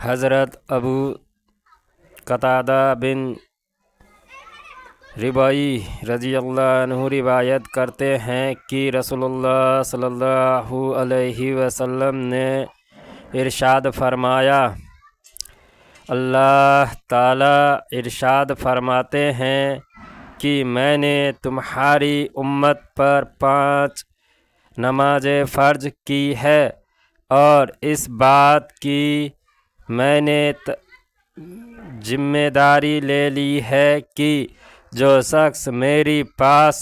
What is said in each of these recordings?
حضرت ابو قتادہ بن رباعی رضی اللہ عنہ روایت کرتے ہیں کہ رسول اللہ صلی اللہ علیہ وسلم نے ارشاد فرمایا، اللہ تعالی ارشاد فرماتے ہیں کہ میں نے تمہاری امت پر 5 نمازیں فرض کی ہے، اور اس بات کی میں نے ذمہ داری لے لی ہے کہ جو شخص میری پاس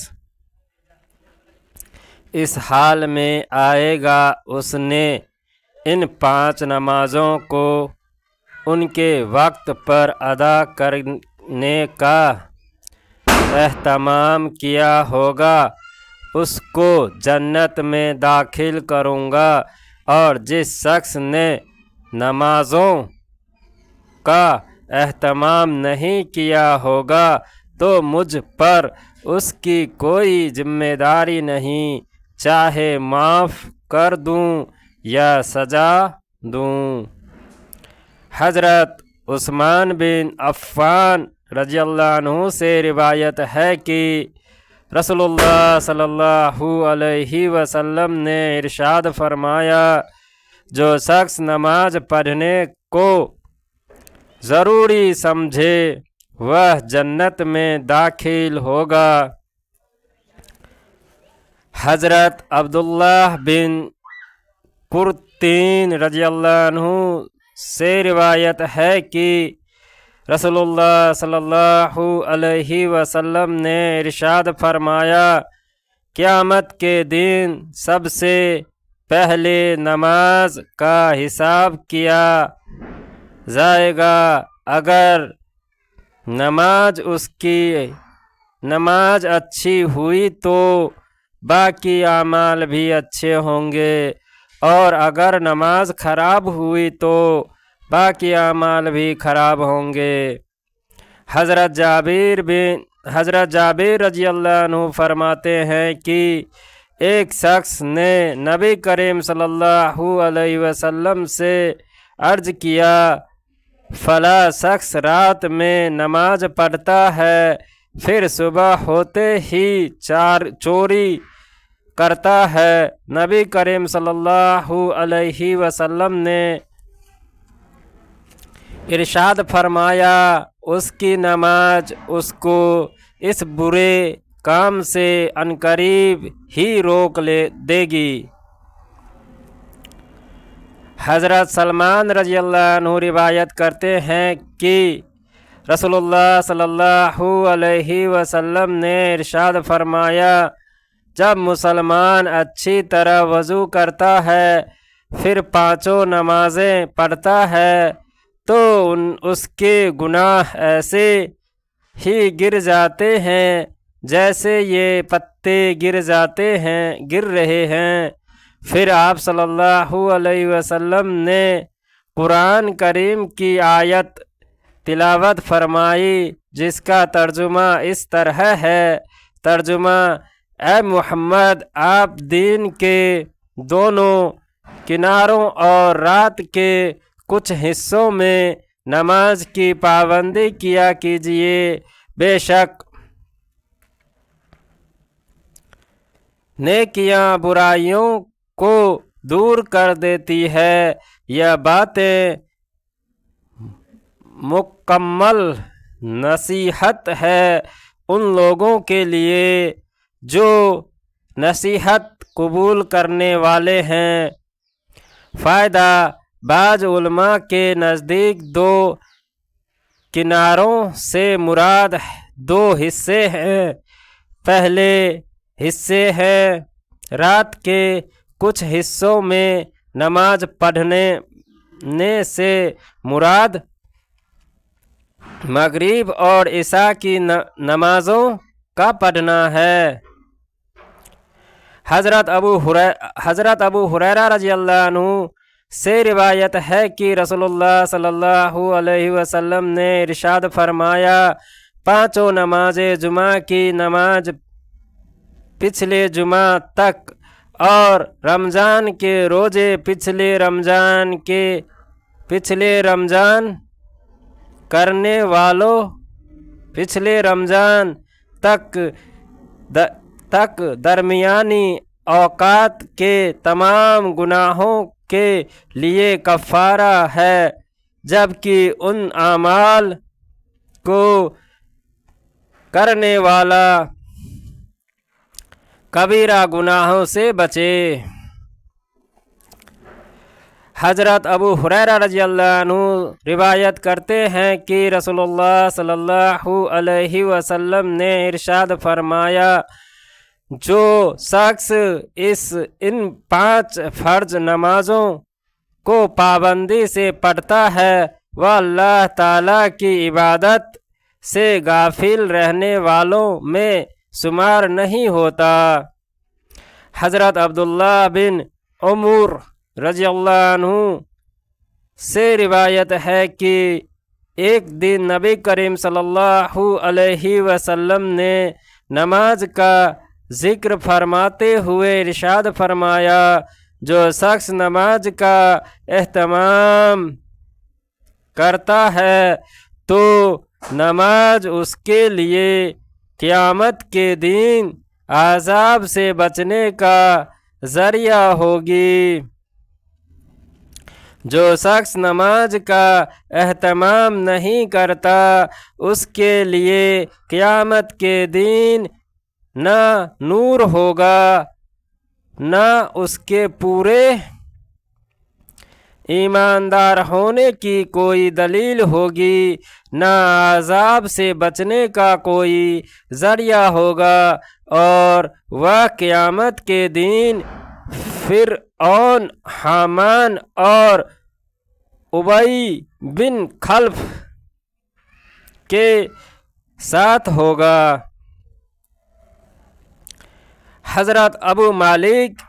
اس حال میں آئے گا اس نے ان 5 نمازوں کو ان کے وقت پر ادا کرنے کا اہتمام کیا ہوگا، اس کو جنت میں داخل کروں گا، اور جس شخص نے نمازوں کا اہتمام نہیں کیا ہوگا تو مجھ پر اس کی کوئی ذمہ داری نہیں، چاہے معاف کر دوں یا سزا دوں۔ حضرت عثمان بن عفان رضی اللہ عنہ سے روایت ہے کہ رسول اللہ صلی اللہ علیہ وسلم نے ارشاد فرمایا، جو شخص نماز پڑھنے کو ضروری سمجھے وہ جنت میں داخل ہوگا۔ حضرت عبداللہ بن قرطین رضی اللہ عنہ سے روایت ہے کہ رسول اللہ صلی اللہ علیہ وسلم نے ارشاد فرمایا، قیامت کے دن سب سے پہلے نماز کا حساب کیا جائے گا، اگر نماز اچھی ہوئی تو باقی اعمال بھی اچھے ہوں گے، اور اگر نماز خراب ہوئی تو باقی اعمال بھی خراب ہوں گے۔ حضرت جابر رضی اللہ عنہ فرماتے ہیں کہ ایک شخص نے نبی کریم صلی اللہ علیہ وسلم سے عرض کیا، فلاں شخص رات میں نماز پڑھتا ہے، پھر صبح ہوتے ہی چوری کرتا ہے۔ نبی کریم صلی اللہ علیہ وسلم نے ارشاد فرمایا، اس کی نماز اس کو اس برے کام سے عنقریب ہی روک دے گی۔ حضرت سلمان رضی اللہ عنہ روایت کرتے ہیں کہ رسول اللہ صلی اللہ علیہ وسلم نے ارشاد فرمایا، جب مسلمان اچھی طرح وضو کرتا ہے پھر 5 نمازیں پڑھتا ہے تو اس کے گناہ ایسے ہی گر جاتے ہیں جیسے یہ پتے گر رہے ہیں۔ پھر آپ صلی اللہ علیہ وسلم نے قرآن کریم کی آیت تلاوت فرمائی جس کا ترجمہ اس طرح ہے، ترجمہ: اے محمد، آپ دین کے دونوں کناروں اور رات کے کچھ حصوں میں نماز کی پابندی کیا کیجیے، بے شک نیکیاں برائیوں کو دور کر دیتی ہے۔ یہ باتیں مکمل نصیحت ہے ان لوگوں کے لیے جو نصیحت قبول کرنے والے ہیں۔ فائدہ: بعض علماء کے نزدیک 2 کناروں سے مراد 2 حصے ہیں۔ پہلے حصے ہے رات کے کچھ حصوں میں نماز پڑھنے سے مراد مغرب اور عشاء کی نمازوں کا پڑھنا ہے۔ حضرت ابو ہریرہ رضی اللہ عنہ سے روایت ہے کہ رسول اللہ صلی اللہ علیہ وسلم نے ارشاد فرمایا، 5 نمازیں جمعہ کی نماز پچھلے جمعہ تک اور رمضان کے روزے پچھلے رمضان کرنے والوں پچھلے رمضان تک درمیانی اوقات کے تمام گناہوں کے لیے کفارہ ہے، جبکہ ان اعمال کو کرنے والا کبیرہ گناہوں سے بچے۔ حضرت ابو ہریرہ رضی اللہ عنہ روایت کرتے ہیں کہ رسول اللہ صلی اللہ علیہ وسلم نے ارشاد فرمایا، جو شخص ان 5 فرض نمازوں کو پابندی سے پڑھتا ہے وہ اللہ تعالیٰ کی عبادت سے غافل رہنے والوں میں شمار نہیں ہوتا۔ حضرت عبداللہ بن عمر رضی اللہ عنہ سے روایت ہے کہ ایک دن نبی کریم صلی اللہ علیہ وسلم نے نماز کا ذکر فرماتے ہوئے ارشاد فرمایا، جو شخص نماز کا اہتمام کرتا ہے تو نماز اس کے لیے قیامت کے دن عذاب سے بچنے کا ذریعہ ہوگی۔ جو شخص نماز کا اہتمام نہیں کرتا اس کے لیے قیامت کے دن نہ نور ہوگا، نہ اس کے پورے ایماندار ہونے کی کوئی دلیل ہوگی، نہ عذاب سے بچنے کا کوئی ذریعہ ہوگا، اور وہ قیامت کے دن فرعون، حامان اور ابی بن خلف کے ساتھ ہوگا۔ حضرت ابو مالک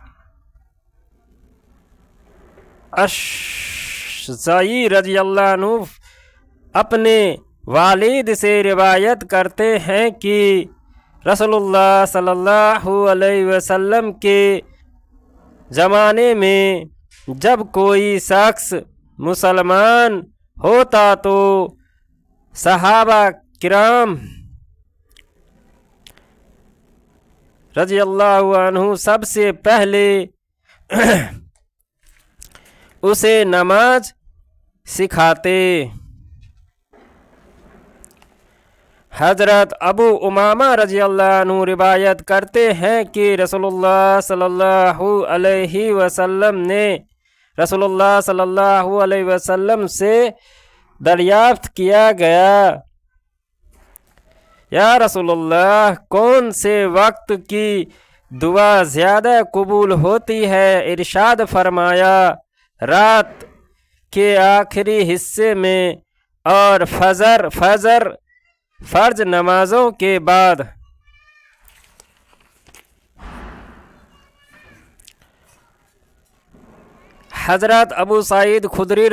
اشعری رضی اللہ عنہ اپنے والد سے روایت کرتے ہیں کہ رسول اللہ صلی اللہ علیہ وسلم کے زمانے میں جب کوئی شخص مسلمان ہوتا تو صحابہ کرام رضی اللہ عنہ سب سے پہلے اسے نماز سکھاتے۔ حضرت ابو امامہ رضی اللہ عنہ روایت کرتے ہیں کہ رسول اللہ صلی اللہ علیہ وسلم نے رسول اللہ صلی اللہ علیہ وسلم سے دریافت کیا گیا، یا رسول اللہ کون سے وقت کی دعا زیادہ قبول ہوتی ہے؟ ارشاد فرمایا، رات کے آخری حصے میں اور فرض نمازوں کے بعد۔ حضرت ابو سعید خدری